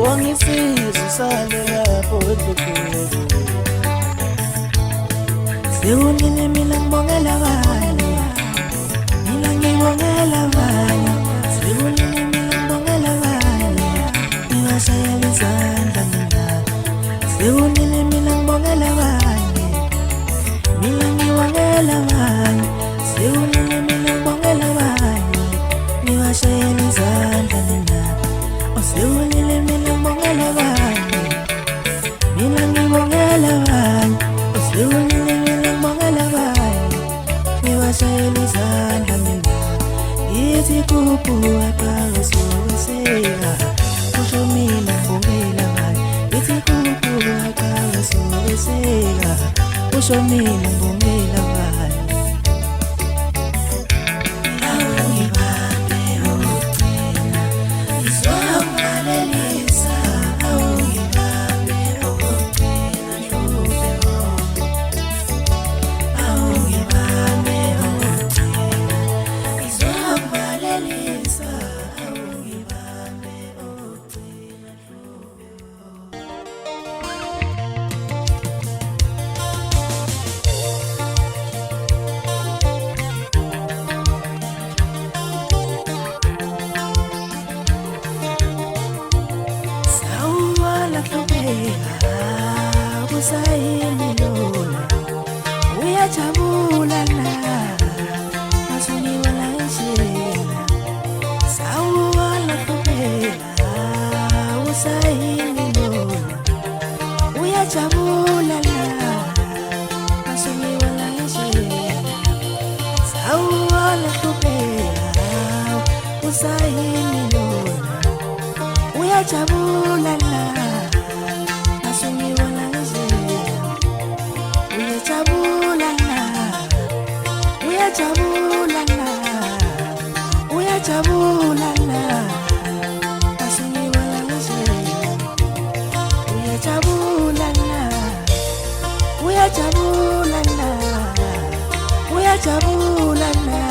Wangisiza usale lapho edlokweni. Sewulile mina ngibongela abanye, mina ngibongela abanye. Sewulile mina ngibongela abanye, ngibashayela izandla mina. Sewulile mina ngibongela abanye, mina ngibongela abanye. Sewulile mina ngibongela abanye, ngibashayela izandla mina. Sewulile mina ngibongela abanye, mina ngibongela abanye. Sewulile mina ngibongela abanye, ngibashayela izandla mina. Yithi kukhuphuka qhawe sokweseka, kusho mina ngibongela abanye. Yithi kukhuphuka qhawe sokweseka, kusho mina ngibongela abanye. Usayini lona uyajabula la masuniwala njena sawala kuphela. Usayini lona uyajabula la masuniwala njena sawala kuphela. Usayini lona uyajabula la uyajabula la masuniwala njena. Uyajabula la, uyajabula la, uyajabula la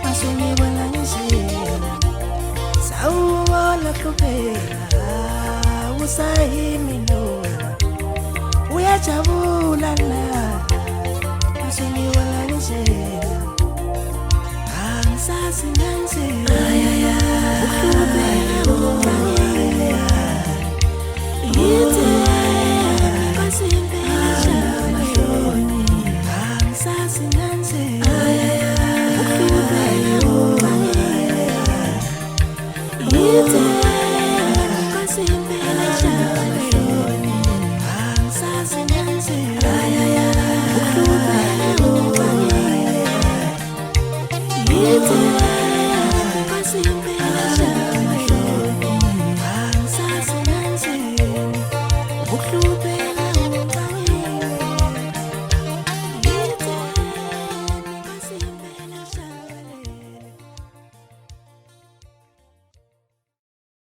masuniwala njena sawubona kuphela. Usayimi lona uyajabula la masuniwala njena. Angisazi ngenzeni